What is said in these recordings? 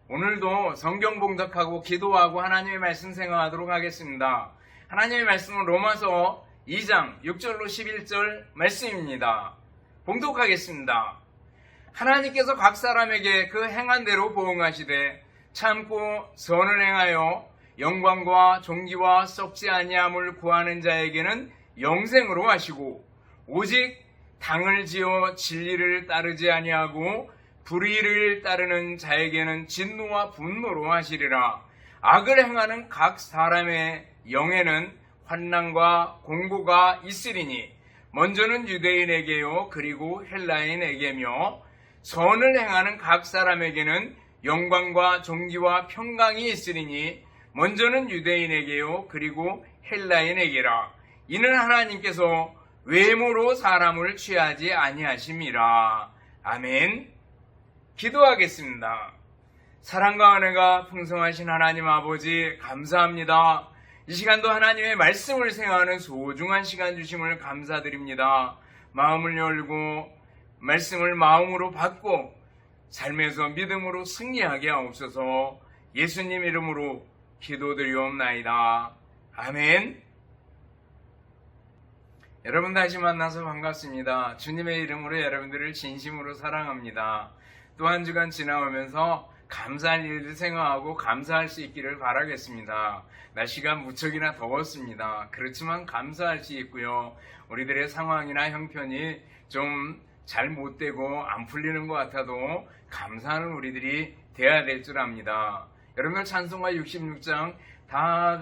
오늘도 성경 봉독하고 기도하고 하나님의 말씀 생각하도록 하겠습니다. 하나님의 말씀은 로마서 2장 6절로 11절 말씀입니다. 봉독하겠습니다. 하나님께서 각 사람에게 그 행한 대로 보응하시되 참고 선을 행하여 영광과 존귀와 썩지 아니함을 구하는 자에게는 영생으로 하시고 오직 당을 지어 진리를 따르지 아니하고 불의를 따르는 자에게는 진노와 분노로 하시리라. 악을 행하는 각 사람의 영에는 환난과 공고가 있으리니 먼저는 유대인에게요 그리고 헬라인에게며 선을 행하는 각 사람에게는 영광과 존귀와 평강이 있으리니 먼저는 유대인에게요 그리고 헬라인에게라. 이는 하나님께서 외모로 사람을 취하지 아니하심이라. 아멘. 기도하겠습니다. 사랑과 은혜가 풍성하신 하나님 아버지 감사합니다. 이 시간도 하나님의 말씀을 생각하는 소중한 시간 주심을 감사드립니다. 마음을 열고 말씀을 마음으로 받고 삶에서 믿음으로 승리하게 하옵소서. 예수님 이름으로 기도드리옵나이다. 아멘. 여러분 다시 만나서 반갑습니다. 주님의 이름으로 여러분들을 진심으로 사랑합니다. 또 한 주간 지나오면서 감사할 일을 생각하고 감사할 수 있기를 바라겠습니다. 날씨가 무척이나 더웠습니다. 그렇지만 감사할 수 있고요. 우리들의 상황이나 형편이 좀 잘 못되고 안 풀리는 것 같아도 감사하는 우리들이 되어야 될 줄 압니다. 여러분들 찬송가 66장 다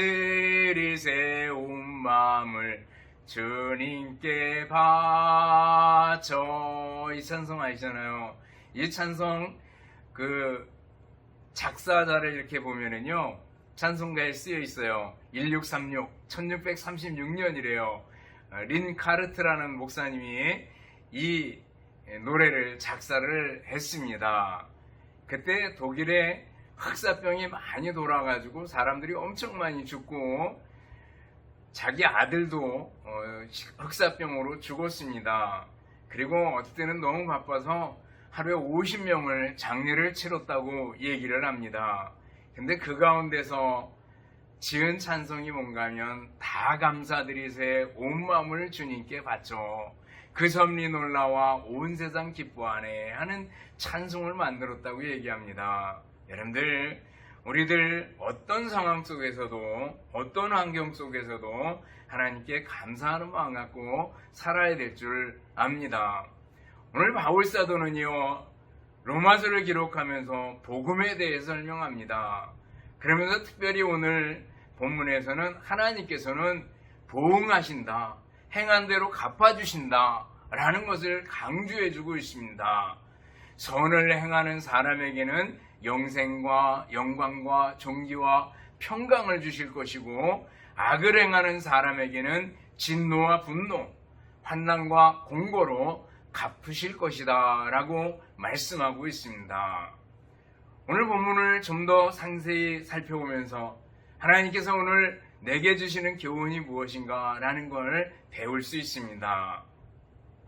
감사드리세 온 마음을 주님께 바쳐. 이 찬송 아시잖아요. 이 찬송 작사자를 이렇게 보면은요 찬송가에 쓰여 있어요. 1636 1636년이래요. 린 카르트라는 목사님이 이 노래를 작사를 했습니다. 그때 독일에 흑사병이 많이 돌아가지고 사람들이 엄청 많이 죽고 자기 아들도 흑사병으로 죽었습니다. 그리고 어떨 때는 너무 바빠서 하루에 50명을 장례를 치렀다고 얘기를 합니다. 근데 그 가운데서 지은 찬송이 뭔가 하면 다 감사드리세 온 마음을 주님께 바쳐 그 섭리 놀라와 온 세상 기뻐하네 하는 찬송을 만들었다고 얘기합니다. 여러분들 우리들 어떤 상황 속에서도 어떤 환경 속에서도 하나님께 감사하는 마음 갖고 살아야 될 줄 압니다. 오늘 바울사도는요 로마서를 기록하면서 복음에 대해 설명합니다. 그러면서 특별히 오늘 본문에서는 하나님께서는 보응하신다, 행한 대로 갚아주신다 라는 것을 강조해주고 있습니다. 선을 행하는 사람에게는 영생과 영광과 존귀와 평강을 주실 것이고 악을 행하는 사람에게는 진노와 분노, 환난과 공고로 갚으실 것이다 라고 말씀하고 있습니다. 오늘 본문을 좀 더 상세히 살펴보면서 하나님께서 오늘 내게 주시는 교훈이 무엇인가 라는 걸 배울 수 있습니다.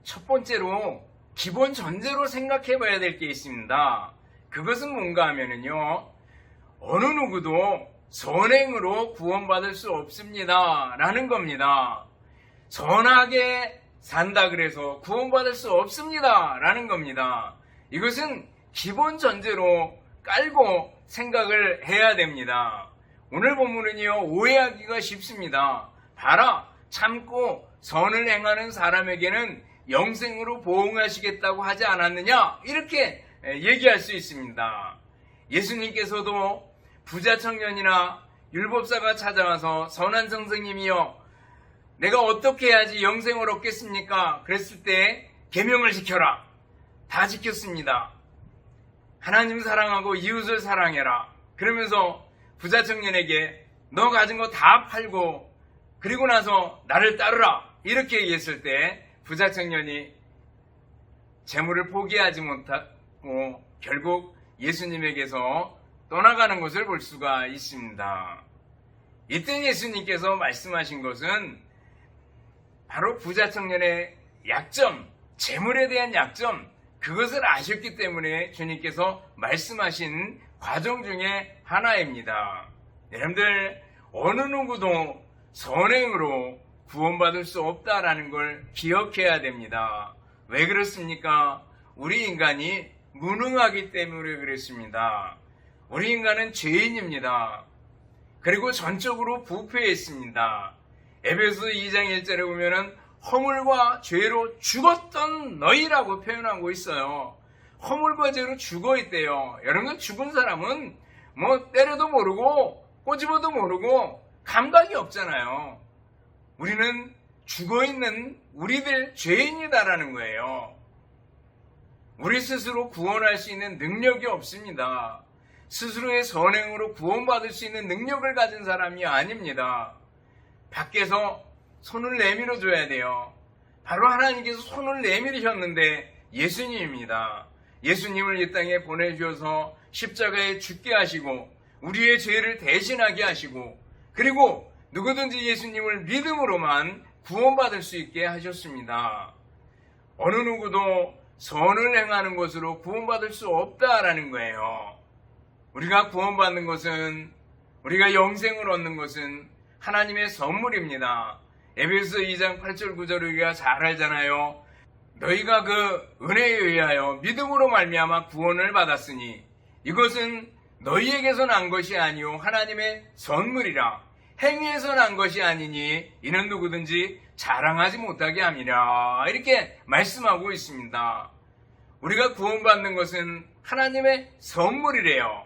첫 번째로 기본 전제로 생각해 봐야 될 게 있습니다. 그것은 뭔가 하면은요 어느 누구도 선행으로 구원받을 수 없습니다 라는 겁니다. 선하게 산다 그래서 구원받을 수 없습니다 라는 겁니다. 이것은 기본 전제로 깔고 생각을 해야 됩니다. 오늘 본문은요 오해하기가 쉽습니다. 봐라 참고 선을 행하는 사람에게는 영생으로 보응하시겠다고 하지 않았느냐 이렇게 얘기할 수 있습니다. 예수님께서도 부자 청년이나 율법사가 찾아와서 선한 선생님이여 내가 어떻게 해야지 영생을 얻겠습니까? 그랬을 때 계명을 지켜라. 다 지켰습니다. 하나님 사랑하고 이웃을 사랑해라. 그러면서 부자 청년에게 너 가진 거 다 팔고 그리고 나서 나를 따르라 이렇게 얘기했을 때 부자 청년이 재물을 포기하지 못하고 결국 예수님에게서 떠나가는 것을 볼 수가 있습니다. 이때 예수님께서 말씀하신 것은 바로 부자 청년의 약점, 재물에 대한 약점, 그것을 아셨기 때문에 주님께서 말씀하신 과정 중에 하나입니다. 여러분들, 어느 누구도 선행으로 구원받을 수 없다라는 걸 기억해야 됩니다. 왜 그렇습니까? 우리 인간이 무능하기 때문에 그렇습니다. 우리 인간은 죄인입니다. 그리고 전적으로 부패해 있습니다. 에베소 2장 1절에 보면은 허물과 죄로 죽었던 너희라고 표현하고 있어요. 허물과 죄로 죽어 있대요. 여러분, 죽은 사람은 뭐 때려도 모르고 꼬집어도 모르고 감각이 없잖아요. 우리는 죽어 있는 우리들 죄인이다라는 거예요. 우리 스스로 구원할 수 있는 능력이 없습니다. 스스로의 선행으로 구원받을 수 있는 능력을 가진 사람이 아닙니다. 밖에서 손을 내밀어 줘야 돼요. 바로 하나님께서 손을 내밀으셨는데 예수님입니다. 예수님을 이 땅에 보내주셔서 십자가에 죽게 하시고 우리의 죄를 대신하게 하시고, 그리고 누구든지 예수님을 믿음으로만 구원받을 수 있게 하셨습니다. 어느 누구도 선을 행하는 것으로 구원받을 수 없다라는 거예요. 우리가 구원받는 것은, 우리가 영생을 얻는 것은 하나님의 선물입니다. 에베소 2장 8절 9절 우리가 잘 알잖아요. 너희가 그 은혜에 의하여 믿음으로 말미암아 구원을 받았으니 이것은 너희에게서 난 것이 아니요 하나님의 선물이라. 행위에서 난 것이 아니니 이는 누구든지 자랑하지 못하게 함이라. 이렇게 말씀하고 있습니다. 우리가 구원받는 것은 하나님의 선물이래요.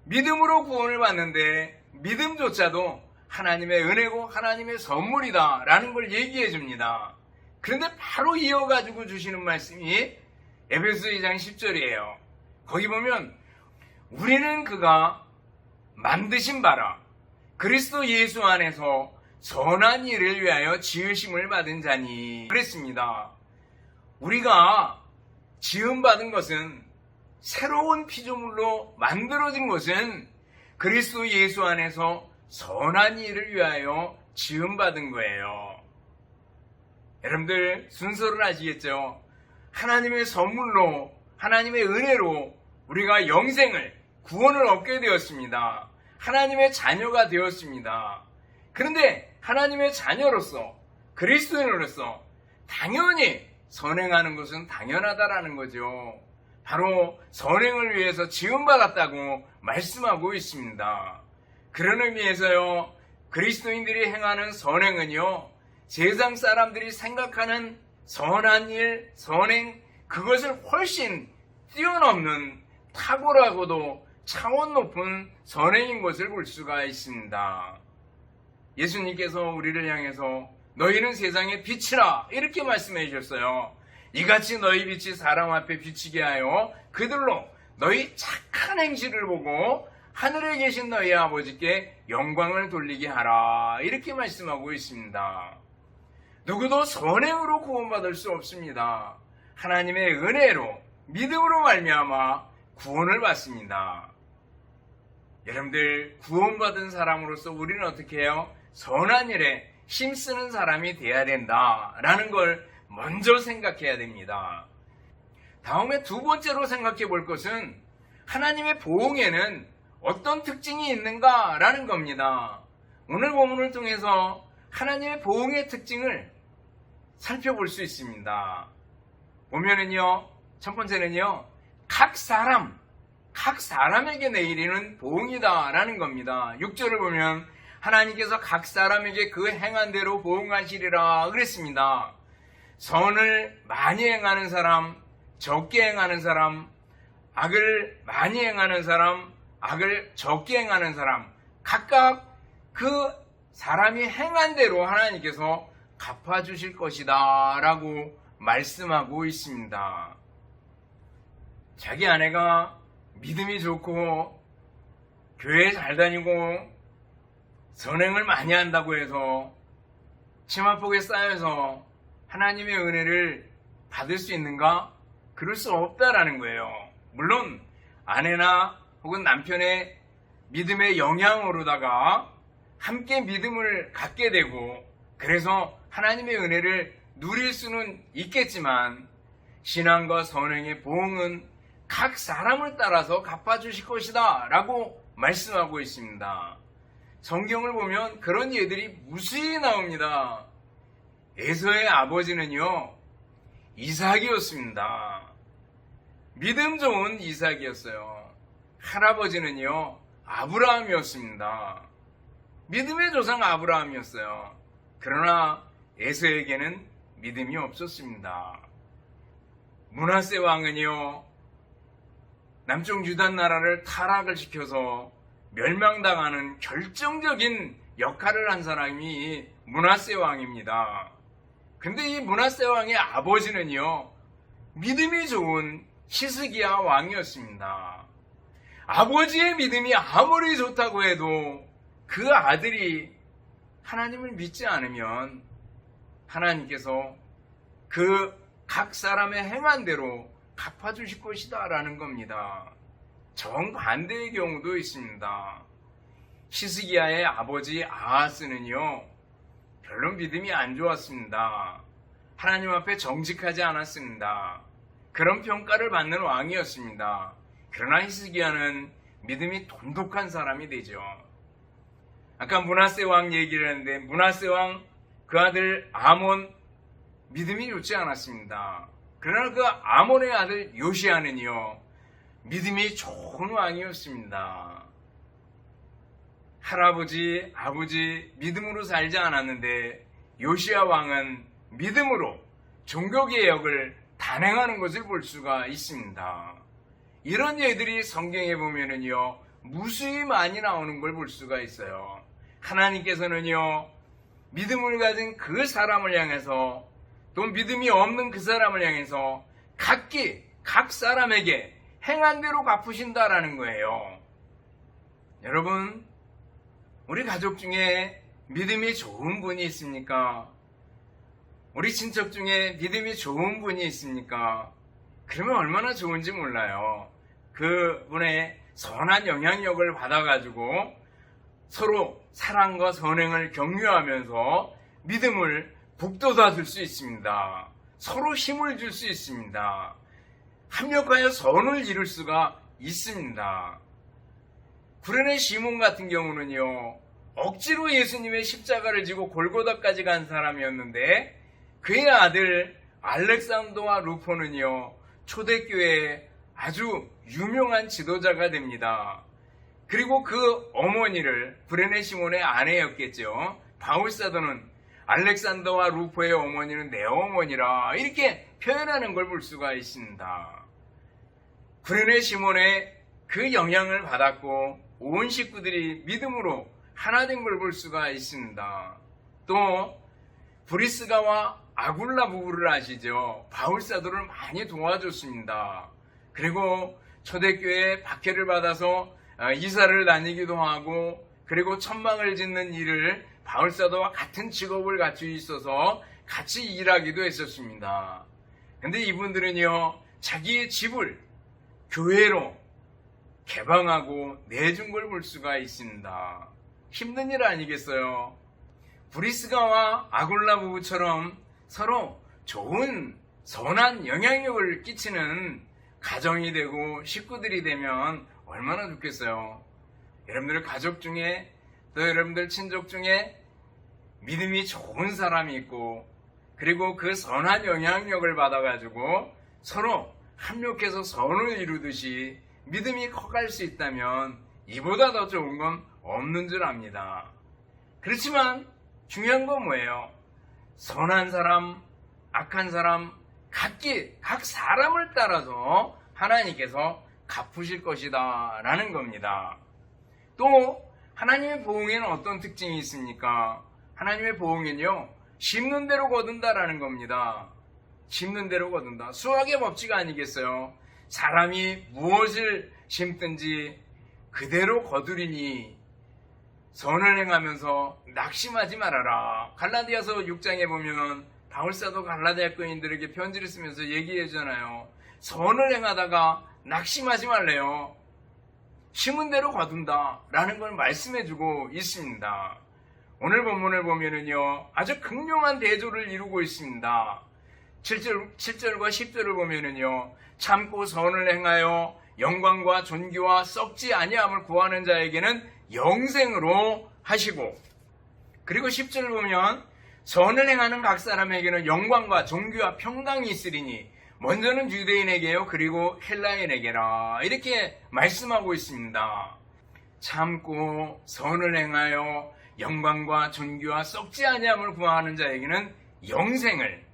믿음으로 구원을 받는데 믿음조차도 하나님의 은혜고 하나님의 선물이다 라는 걸 얘기해 줍니다. 그런데 바로 이어가지고 주시는 말씀이 에베소 2장 10절이에요. 거기 보면 우리는 그가 만드신 바라 그리스도 예수 안에서 선한 일을 위하여 지으심을 받은 자니 그랬습니다. 우리가 지음받은 것은, 새로운 피조물로 만들어진 것은 그리스도 예수 안에서 선한 일을 위하여 지음받은 거예요. 여러분들 순서를 아시겠죠? 하나님의 선물로, 하나님의 은혜로 우리가 영생을, 구원을 얻게 되었습니다. 하나님의 자녀가 되었습니다. 그런데 하나님의 자녀로서, 그리스도인으로서 당연히 선행하는 것은 당연하다라는 거죠. 바로 선행을 위해서 지음받았다고 말씀하고 있습니다. 그런 의미에서요, 그리스도인들이 행하는 선행은요, 세상 사람들이 생각하는 선한 일, 선행, 그것을 훨씬 뛰어넘는 탁월하고도 차원 높은 선행인 것을 볼 수가 있습니다. 예수님께서 우리를 향해서 너희는 세상의 빛이라 이렇게 말씀해 주셨어요. 이같이 너희 빛이 사람 앞에 비치게 하여 그들로 너희 착한 행실을 보고 하늘에 계신 너희 아버지께 영광을 돌리게 하라 이렇게 말씀하고 있습니다. 누구도 선행으로 구원받을 수 없습니다. 하나님의 은혜로, 믿음으로 말미암아 구원을 받습니다. 여러분들, 구원받은 사람으로서 우리는 어떻게 해요? 선한 일에 힘쓰는 사람이 돼야 된다라는 걸 먼저 생각해야 됩니다. 다음에 두 번째로 생각해 볼 것은 하나님의 보응에는 어떤 특징이 있는가라는 겁니다. 오늘 본문을 통해서 하나님의 보응의 특징을 살펴볼 수 있습니다. 보면은요, 첫 번째는요, 각 사람에게 내리는 보응이다라는 겁니다. 6절을 보면 하나님께서 각 사람에게 그 행한 대로 보응하시리라 그랬습니다. 선을 많이 행하는 사람, 적게 행하는 사람, 악을 많이 행하는 사람, 악을 적게 행하는 사람, 각각 그 사람이 행한 대로 하나님께서 갚아주실 것이다 라고 말씀하고 있습니다. 자기 아내가 믿음이 좋고 교회 잘 다니고 선행을 많이 한다고 해서 치마폭에 쌓여서 하나님의 은혜를 받을 수 있는가? 그럴 수 없다라는 거예요. 물론 아내나 혹은 남편의 믿음의 영향으로다가 함께 믿음을 갖게 되고 그래서 하나님의 은혜를 누릴 수는 있겠지만 신앙과 선행의 보응은 각 사람을 따라서 갚아주실 것이다 라고 말씀하고 있습니다. 성경을 보면 그런 예들이 무수히 나옵니다. 에서의 아버지는요, 이삭이었습니다. 믿음 좋은 이삭이었어요. 할아버지는요, 아브라함이었습니다. 믿음의 조상 아브라함이었어요. 그러나 에서에게는 믿음이 없었습니다. 므낫세 왕은요, 남쪽 유다 나라를 타락을 시켜서 멸망당하는 결정적인 역할을 한 사람이 므낫세 왕입니다. 근데 이 므낫세 왕의 아버지는요, 믿음이 좋은 히스기야 왕이었습니다. 아버지의 믿음이 아무리 좋다고 해도 그 아들이 하나님을 믿지 않으면 하나님께서 그 각 사람의 행한 대로 갚아주실 것이다 라는 겁니다. 정반대의 경우도 있습니다. 히스기야의 아버지 아하스는요, 별로 믿음이 안 좋았습니다. 하나님 앞에 정직하지 않았습니다. 그런 평가를 받는 왕이었습니다. 그러나 히스기야는 믿음이 돈독한 사람이 되죠. 아까 므낫세 왕 얘기를 했는데, 므낫세 왕 그 아들 아몬 믿음이 좋지 않았습니다. 그러나 그 아몬의 아들 요시야는요, 믿음이 좋은 왕이었습니다. 할아버지, 아버지 믿음으로 살지 않았는데 요시야 왕은 믿음으로 종교개혁을 단행하는 것을 볼 수가 있습니다. 이런 예들이 성경에 보면은요, 무수히 많이 나오는 걸 볼 수가 있어요. 하나님께서는요, 믿음을 가진 그 사람을 향해서, 또 믿음이 없는 그 사람을 향해서 각 사람에게 행한 대로 갚으신다라는 거예요. 여러분, 우리 가족 중에 믿음이 좋은 분이 있습니까? 우리 친척 중에 믿음이 좋은 분이 있습니까? 그러면 얼마나 좋은지 몰라요. 그분의 선한 영향력을 받아가지고 서로 사랑과 선행을 격려하면서 믿음을 북돋아 줄 수 있습니다. 서로 힘을 줄 수 있습니다. 합력하여 선을 이룰 수가 있습니다. 구레네 시몬 같은 경우는요, 억지로 예수님의 십자가를 지고 골고다까지 간 사람이었는데, 그의 아들 알렉산더와 루포는요, 초대교회의 아주 유명한 지도자가 됩니다. 그리고 그 어머니를, 구레네 시몬의 아내였겠죠, 바울사도는 알렉산더와 루포의 어머니는 내 어머니라 이렇게 표현하는 걸 볼 수가 있습니다. 구레네 시몬의 그 영향을 받았고 온 식구들이 믿음으로 하나 된 걸 볼 수가 있습니다. 또 브리스가와 아굴라 부부를 아시죠? 바울사도를 많이 도와줬습니다. 그리고 초대교회에 박해를 받아서 이사를 다니기도 하고, 그리고 천막을 짓는 일을 바울사도와 같은 직업을 갖추고 있어서 같이 일하기도 했었습니다. 근데 이분들은요, 자기의 집을 교회로 개방하고 내준 걸 볼 수가 있습니다. 힘든 일 아니겠어요? 브리스가와 아굴라 부부처럼 서로 좋은 선한 영향력을 끼치는 가정이 되고 식구들이 되면 얼마나 좋겠어요. 여러분들 가족 중에, 또 여러분들 친족 중에 믿음이 좋은 사람이 있고, 그리고 그 선한 영향력을 받아가지고 서로 합력해서 선을 이루듯이 믿음이 커갈 수 있다면 이보다 더 좋은 건 없는 줄 압니다. 그렇지만 중요한 건 뭐예요? 선한 사람, 악한 사람, 각 사람을 따라서 하나님께서 갚으실 것이다 라는 겁니다. 또 하나님의 보응에는 어떤 특징이 있습니까? 하나님의 보응은요, 심는 대로 거둔다라는 겁니다. 심는 대로 거둔다. 수학의 법칙 아니겠어요? 사람이 무엇을 심든지 그대로 거두리니 선을 행하면서 낙심하지 말아라. 갈라디아서 6장에 보면 바울사도 갈라디아 교인들에게 편지를 쓰면서 얘기해주잖아요. 선을 행하다가 낙심하지 말래요. 심은 대로 거둔다 라는 걸 말씀해주고 있습니다. 오늘 본문을 보면은요, 아주 극명한 대조를 이루고 있습니다. 7절과 10절을 보면은요, 참고 선을 행하여 영광과 존귀와 썩지 아니함을 구하는 자에게는 영생으로 하시고, 그리고 10절을 보면 선을 행하는 각 사람에게는 영광과 존귀와 평강이 있으리니 먼저는 유대인에게요 그리고 헬라인에게라, 이렇게 말씀하고 있습니다. 참고 선을 행하여 영광과 존귀와 썩지 아니함을 구하는 자에게는 영생을,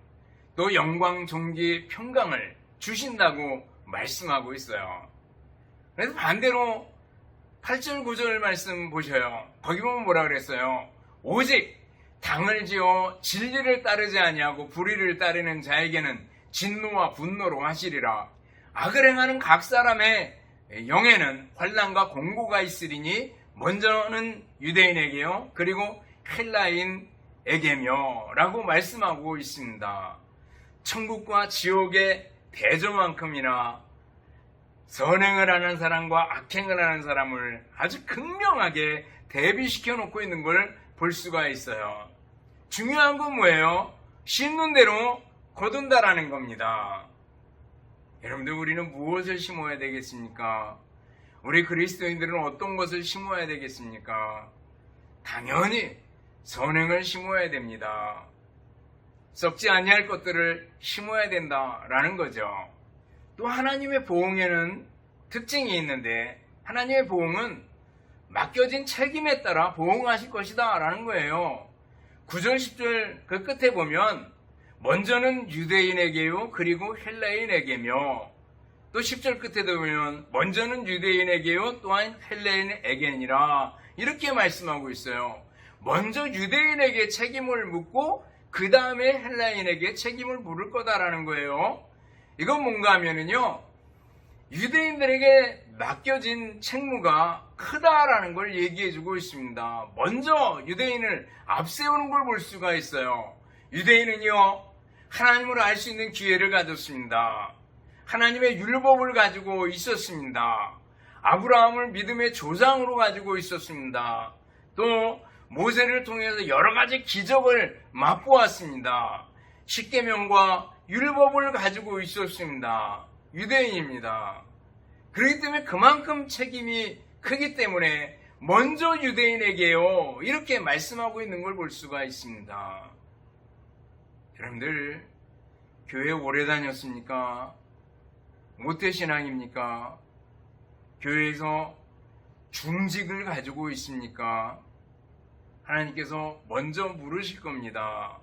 또 영광, 존귀, 평강을 주신다고 말씀하고 있어요. 그래서 반대로 8절 9절 말씀 보셔요. 거기 보면 뭐라 그랬어요? 오직 당을 지어 진리를 따르지 아니하고 불의를 따르는 자에게는 진노와 분노로 하시리라. 악을 행하는 각 사람의 영에는 환난과 공고가 있으리니 먼저는 유대인에게요 그리고 헬라인에게며 라고 말씀하고 있습니다. 천국과 지옥의 대조만큼이나 선행을 하는 사람과 악행을 하는 사람을 아주 극명하게 대비시켜 놓고 있는 걸 볼 수가 있어요. 중요한 건 뭐예요? 심는 대로 거둔다라는 겁니다. 여러분들, 우리는 무엇을 심어야 되겠습니까? 우리 그리스도인들은 어떤 것을 심어야 되겠습니까? 당연히 선행을 심어야 됩니다. 썩지 아니할 것들을 심어야 된다라는 거죠. 또 하나님의 보응에는 특징이 있는데, 하나님의 보응은 맡겨진 책임에 따라 보응하실 것이다 라는 거예요. 9절 10절 그 끝에 보면 먼저는 유대인에게요 그리고 헬라인에게며, 또 10절 끝에도 보면 먼저는 유대인에게요 또한 헬라인에게니라, 이렇게 말씀하고 있어요. 먼저 유대인에게 책임을 묻고 그 다음에 헬라인에게 책임을 물을 거다라는 거예요. 이건 뭔가 하면은요, 유대인들에게 맡겨진 책무가 크다라는 걸 얘기해주고 있습니다. 먼저 유대인을 앞세우는 걸 볼 수가 있어요. 유대인은요, 하나님을 알 수 있는 기회를 가졌습니다. 하나님의 율법을 가지고 있었습니다. 아브라함을 믿음의 조상으로 가지고 있었습니다. 또 모세를 통해서 여러 가지 기적을 맛보았습니다. 십계명과 율법을 가지고 있었습니다. 유대인입니다. 그렇기 때문에 그만큼 책임이 크기 때문에 먼저 유대인에게요 이렇게 말씀하고 있는 걸 볼 수가 있습니다. 여러분들, 교회 오래 다녔습니까? 모태신앙입니까? 교회에서 중직을 가지고 있습니까? 하나님께서 먼저 물으실 겁니다.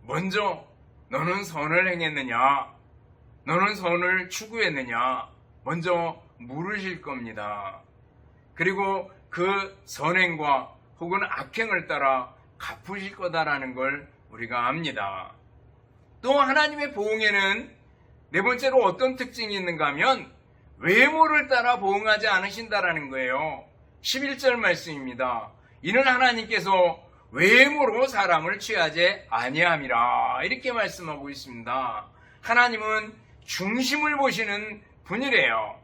먼저 너는 선을 행했느냐? 너는 선을 추구했느냐? 먼저 물으실 겁니다. 그리고 그 선행과 혹은 악행을 따라 갚으실 거다라는 걸 우리가 압니다. 또 하나님의 보응에는 네 번째로 어떤 특징이 있는가 하면 외모를 따라 보응하지 않으신다라는 거예요. 11절 말씀입니다. 이는 하나님께서 외모로 사람을 취하지 아니함이라, 이렇게 말씀하고 있습니다. 하나님은 중심을 보시는 분이래요.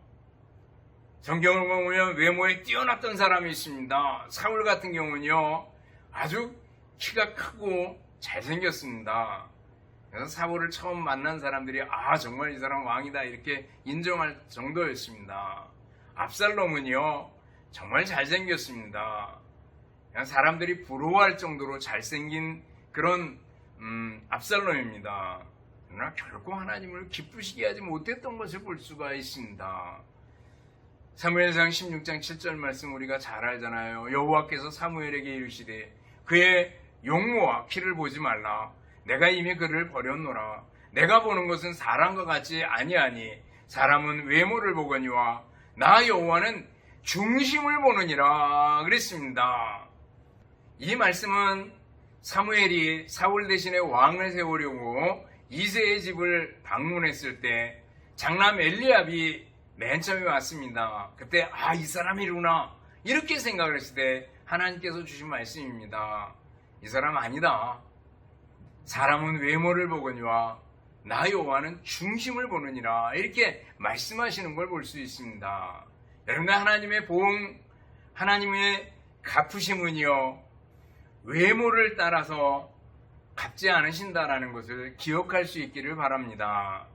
성경을 보면 외모에 뛰어났던 사람이 있습니다. 사울 같은 경우는요 아주 키가 크고 잘생겼습니다. 그래서 사울을 처음 만난 사람들이 정말 이 사람 왕이다 이렇게 인정할 정도였습니다. 압살롬은요 정말 잘생겼습니다. 사람들이 부러워할 정도로 잘생긴 그런 압살롬입니다. 그러나 결코 하나님을 기쁘시게 하지 못했던 것을 볼 수가 있습니다. 사무엘상 16장 7절 말씀 우리가 잘 알잖아요. 여호와께서 사무엘에게 이르시되 그의 용모와 키를 보지 말라. 내가 이미 그를 버렸노라. 내가 보는 것은 사람과 같지 아니하니 사람은 외모를 보거니와 나 여호와는 중심을 보느니라 그랬습니다. 이 말씀은 사무엘이 사울 대신에 왕을 세우려고 이새의 집을 방문했을 때 장남 엘리압이 맨 처음에 왔습니다. 그때 이 사람이구나 이렇게 생각을 했을 때 하나님께서 주신 말씀입니다. 이 사람 아니다. 사람은 외모를 보거니와 나 여호와는 중심을 보느니라, 이렇게 말씀하시는 걸 볼 수 있습니다. 여러분들, 하나님의 보응, 하나님의 갚으심은요 외모를 따라서 갚지 않으신다라는 것을 기억할 수 있기를 바랍니다.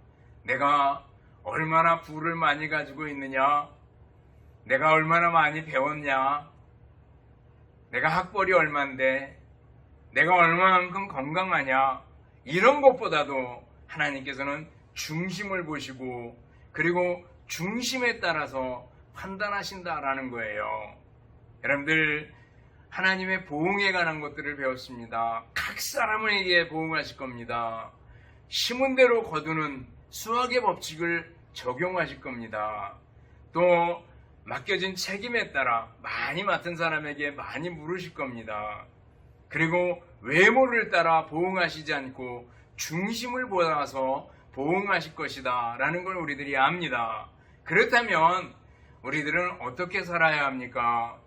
내가 얼마나 부를 많이 가지고 있느냐, 내가 얼마나 많이 배웠냐, 내가 학벌이 얼만데, 내가 얼마만큼 건강하냐, 이런 것보다도 하나님께서는 중심을 보시고 그리고 중심에 따라서 판단하신다라는 거예요. 여러분들, 하나님의 보응에 관한 것들을 배웠습니다. 각 사람에게 보응하실 겁니다. 심은 대로 거두는 수학의 법칙을 적용하실 겁니다. 또 맡겨진 책임에 따라 많이 맡은 사람에게 많이 물으실 겁니다. 그리고 외모를 따라 보응하시지 않고 중심을 보아서 보응하실 것이다 라는 걸 우리들이 압니다. 그렇다면 우리들은 어떻게 살아야 합니까?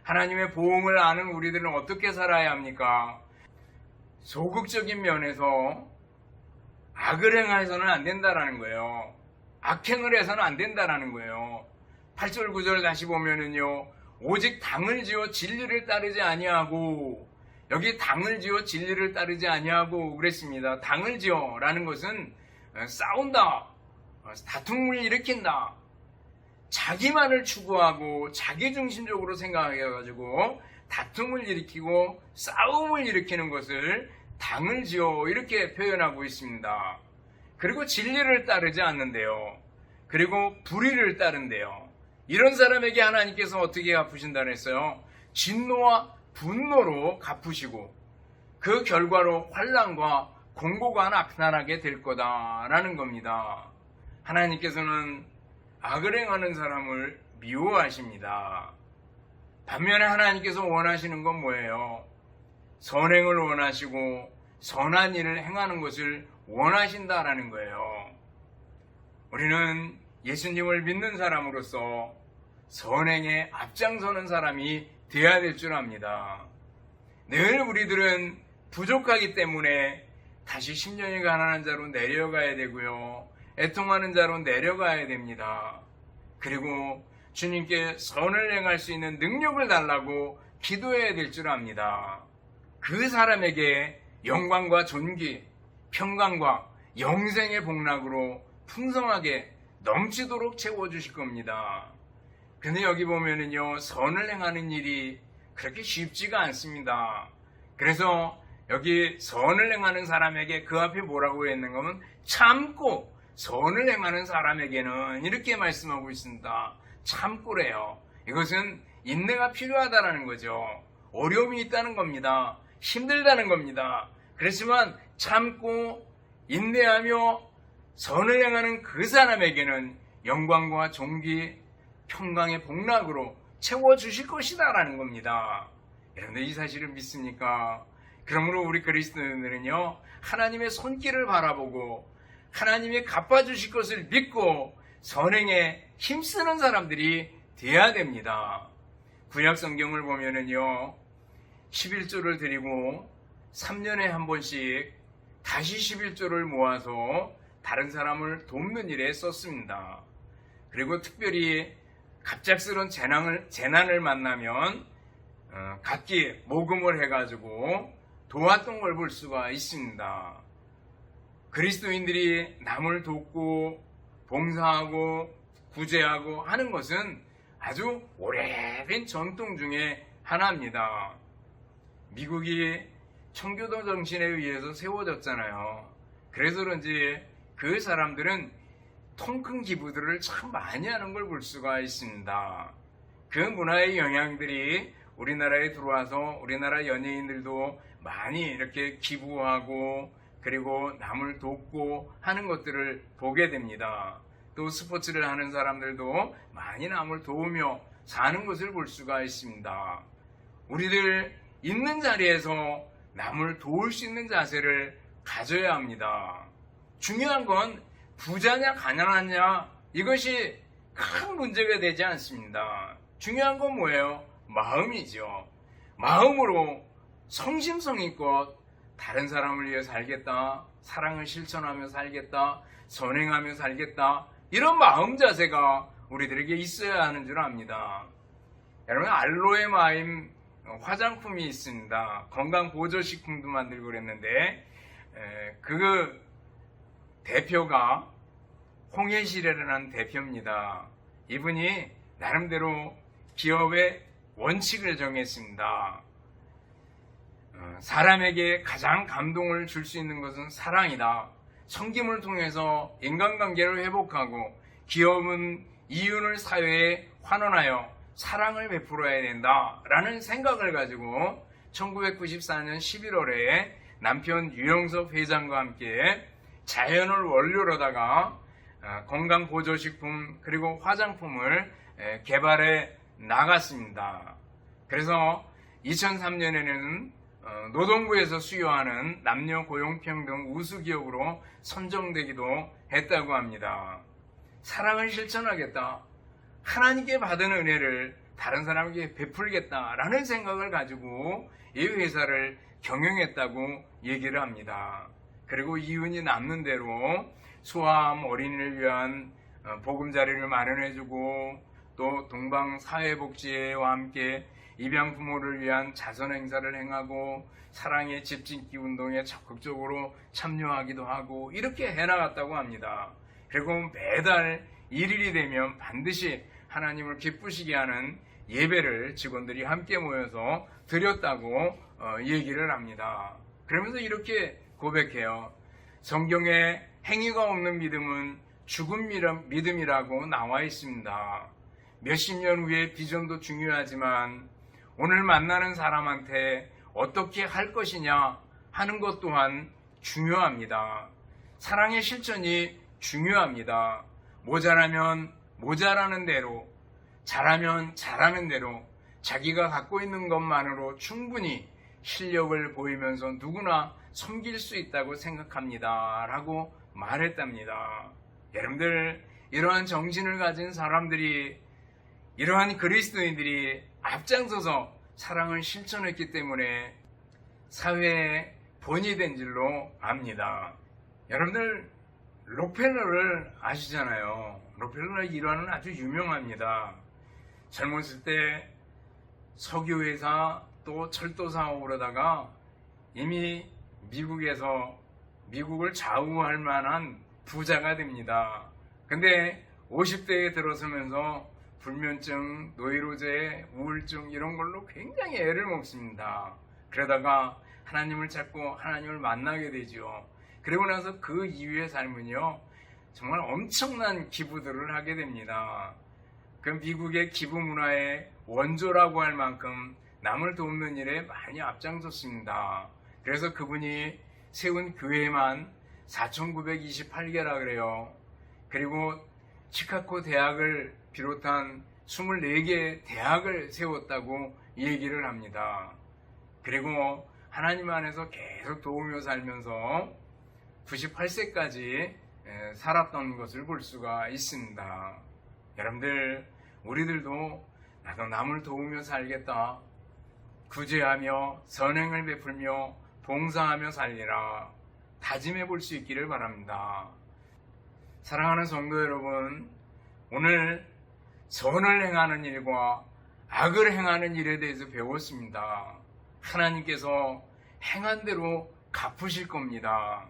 하나님의 보응을 아는 우리들은 어떻게 살아야 합니까? 소극적인 면에서 악을 행해서는 안 된다라는 거예요. 악행을 해서는 안 된다라는 거예요. 8절 9절 다시 보면은요, 오직 당을 지어 진리를 따르지 아니하고, 여기 당을 지어 진리를 따르지 아니하고 그랬습니다. 당을 지어 라는 것은 싸운다, 다툼을 일으킨다, 자기만을 추구하고 자기중심적으로 생각해가지고 다툼을 일으키고 싸움을 일으키는 것을 당을 지어 이렇게 표현하고 있습니다. 그리고 진리를 따르지 않는데요. 그리고 불의를 따른대요. 이런 사람에게 하나님께서 어떻게 갚으신다 그랬어요? 진노와 분노로 갚으시고 그 결과로 환난과 공고가 나타나게 될 거다라는 겁니다. 하나님께서는 악을 행하는 사람을 미워하십니다. 반면에 하나님께서 원하시는 건 뭐예요? 선행을 원하시고 선한 일을 행하는 것을 원하신다라는 거예요. 우리는 예수님을 믿는 사람으로서 선행에 앞장서는 사람이 되어야 될 줄 압니다. 늘 우리들은 부족하기 때문에 다시 심령이 가난한 자로 내려가야 되고요. 애통하는 자로 내려가야 됩니다. 그리고 주님께 선을 행할 수 있는 능력을 달라고 기도해야 될 줄 압니다. 그 사람에게 영광과 존귀, 평강과 영생의 복락으로 풍성하게 넘치도록 채워주실 겁니다. 근데 여기 보면은요, 선을 행하는 일이 그렇게 쉽지가 않습니다. 그래서 여기 선을 행하는 사람에게 그 앞에 뭐라고 했는 거면 참고 선을 행하는 사람에게는 이렇게 말씀하고 있습니다. 참고래요. 이것은 인내가 필요하다는 거죠. 어려움이 있다는 겁니다. 힘들다는 겁니다. 그렇지만 참고 인내하며 선을 행하는 그 사람에게는 영광과 존귀, 평강의 복락으로 채워주실 것이다 라는 겁니다. 여러분들 이 사실을 믿습니까? 그러므로 우리 그리스도인들은요, 하나님의 손길을 바라보고 하나님이 갚아주실 것을 믿고 선행에 힘쓰는 사람들이 되어야 됩니다. 구약 성경을 보면은요, 11조를 드리고 3년에 한 번씩 다시 11조를 모아서 다른 사람을 돕는 일에 썼습니다. 그리고 특별히 갑작스러운 재난을 만나면 각기 모금을 해가지고 도왔던 걸 볼 수가 있습니다. 그리스도인들이 남을 돕고 봉사하고 구제하고 하는 것은 아주 오래된 전통 중에 하나입니다. 미국이 청교도 정신에 의해서 세워졌잖아요. 그래서 그런지 그 사람들은 통 큰 기부들을 참 많이 하는 걸 볼 수가 있습니다. 그 문화의 영향들이 우리나라에 들어와서 우리나라 연예인들도 많이 이렇게 기부하고 그리고 남을 돕고 하는 것들을 보게 됩니다. 또 스포츠를 하는 사람들도 많이 남을 도우며 사는 것을 볼 수가 있습니다. 우리들 있는 자리에서 남을 도울 수 있는 자세를 가져야 합니다. 중요한 건 부자냐 가난하냐 이것이 큰 문제가 되지 않습니다. 중요한 건 뭐예요? 마음이죠. 마음으로 성심성의껏 다른 사람을 위해 살겠다, 사랑을 실천하며 살겠다, 선행하며 살겠다, 이런 마음 자세가 우리들에게 있어야 하는 줄 압니다. 여러분, 알로에 마임 화장품이 있습니다. 건강보조식품도 만들고 그랬는데 그 대표가 홍해실이라는 대표입니다. 이분이 나름대로 기업의 원칙을 정했습니다. 사람에게 가장 감동을 줄 수 있는 것은 사랑이다. 섬김을 통해서 인간관계를 회복하고 기업은 이윤을 사회에 환원하여 사랑을 베풀어야 된다라는 생각을 가지고 1994년 11월에 남편 유영섭 회장과 함께 자연을 원료로다가 건강보조식품 그리고 화장품을 개발해 나갔습니다. 그래서 2003년에는 노동부에서 수여하는 남녀 고용평등 우수기업으로 선정되기도 했다고 합니다. 사랑을 실천하겠다. 하나님께 받은 은혜를 다른 사람에게 베풀겠다라는 생각을 가지고 이 회사를 경영했다고 얘기를 합니다. 그리고 이윤이 남는 대로 소아암 어린이를 위한 보금자리를 마련해주고 또 동방사회복지회와 함께 입양 부모를 위한 자선 행사를 행하고 사랑의 집짓기 운동에 적극적으로 참여하기도 하고 이렇게 해나갔다고 합니다. 그리고 매달 1일이 되면 반드시 하나님을 기쁘시게 하는 예배를 직원들이 함께 모여서 드렸다고 얘기를 합니다. 그러면서 이렇게 고백해요. 성경에 행위가 없는 믿음은 죽은 믿음이라고 나와 있습니다. 몇십 년 후의 비전도 중요하지만 오늘 만나는 사람한테 어떻게 할 것이냐 하는 것 또한 중요합니다. 사랑의 실천이 중요합니다. 모자라면 모자라는 대로, 잘하면 잘하는 대로 자기가 갖고 있는 것만으로 충분히 실력을 보이면서 누구나 섬길 수 있다고 생각합니다. 라고 말했답니다. 여러분들, 이러한 정신을 가진 사람들이, 이러한 그리스도인들이 앞장서서 사랑을 실천했기 때문에 사회의 본이 된 줄로 압니다. 여러분들, 록펠러를 아시잖아요. 록펠러의 일화는 아주 유명합니다. 젊었을 때 석유회사 또 철도 사업을 하다가 이미 미국에서 미국을 좌우할 만한 부자가 됩니다. 근데 50대에 들어서면서 불면증, 노이로제, 우울증 이런 걸로 굉장히 애를 먹습니다. 그러다가 하나님을 찾고 하나님을 만나게 되죠. 그리고 나서 그 이후의 삶은요, 정말 엄청난 기부들을 하게 됩니다. 그 미국의 기부 문화의 원조라고 할 만큼 남을 돕는 일에 많이 앞장섰습니다. 그래서 그분이 세운 교회만 4,928개라 그래요. 그리고 시카고 대학을 비롯한 24개의 대학을 세웠다고 얘기를 합니다. 그리고 하나님 안에서 계속 도우며 살면서 98세까지 살았던 것을 볼 수가 있습니다. 여러분들, 우리들도 나도 남을 도우며 살겠다. 구제하며 선행을 베풀며 봉사하며 살리라. 다짐해 볼 수 있기를 바랍니다. 사랑하는 성도 여러분, 오늘 선을 행하는 일과 악을 행하는 일에 대해서 배웠습니다. 하나님께서 행한 대로 갚으실 겁니다.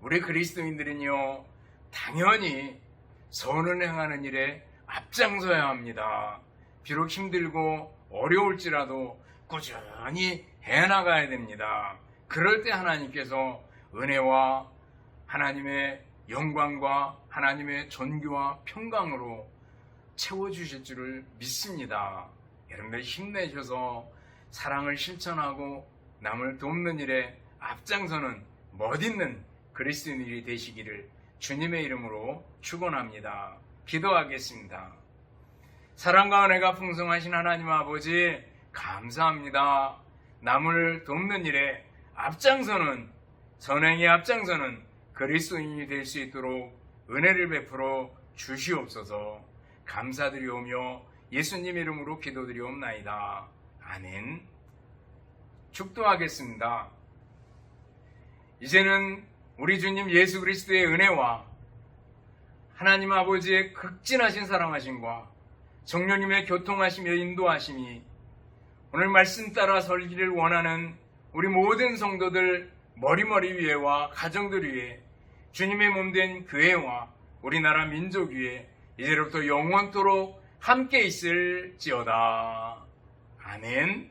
우리 그리스도인들은요, 당연히 선을 행하는 일에 앞장서야 합니다. 비록 힘들고 어려울지라도 꾸준히 해나가야 됩니다. 그럴 때 하나님께서 은혜와 하나님의 영광과 하나님의 존귀와 평강으로 채워주실 줄을 믿습니다. 여러분들 힘내셔서 사랑을 실천하고 남을 돕는 일에 앞장서는 멋있는 그리스도인이 되시기를 주님의 이름으로 축원합니다. 기도하겠습니다. 사랑과 은혜가 풍성하신 하나님 아버지, 감사합니다. 남을 돕는 일에 앞장서는, 선행에 앞장서는 그리스도인이 될 수 있도록 은혜를 베풀어 주시옵소서. 감사드리오며 예수님 이름으로 기도드리옵나이다. 아멘. 축도하겠습니다. 이제는 우리 주님 예수 그리스도의 은혜와 하나님 아버지의 극진하신 사랑하심과 성령님의 교통하시며 인도하심이 오늘 말씀 따라 살기를 원하는 우리 모든 성도들 머리머리 위에와 가정들 위에 주님의 몸된 교회와 우리나라 민족 위에 이제로부터 영원토록 함께 있을지어다. 아멘.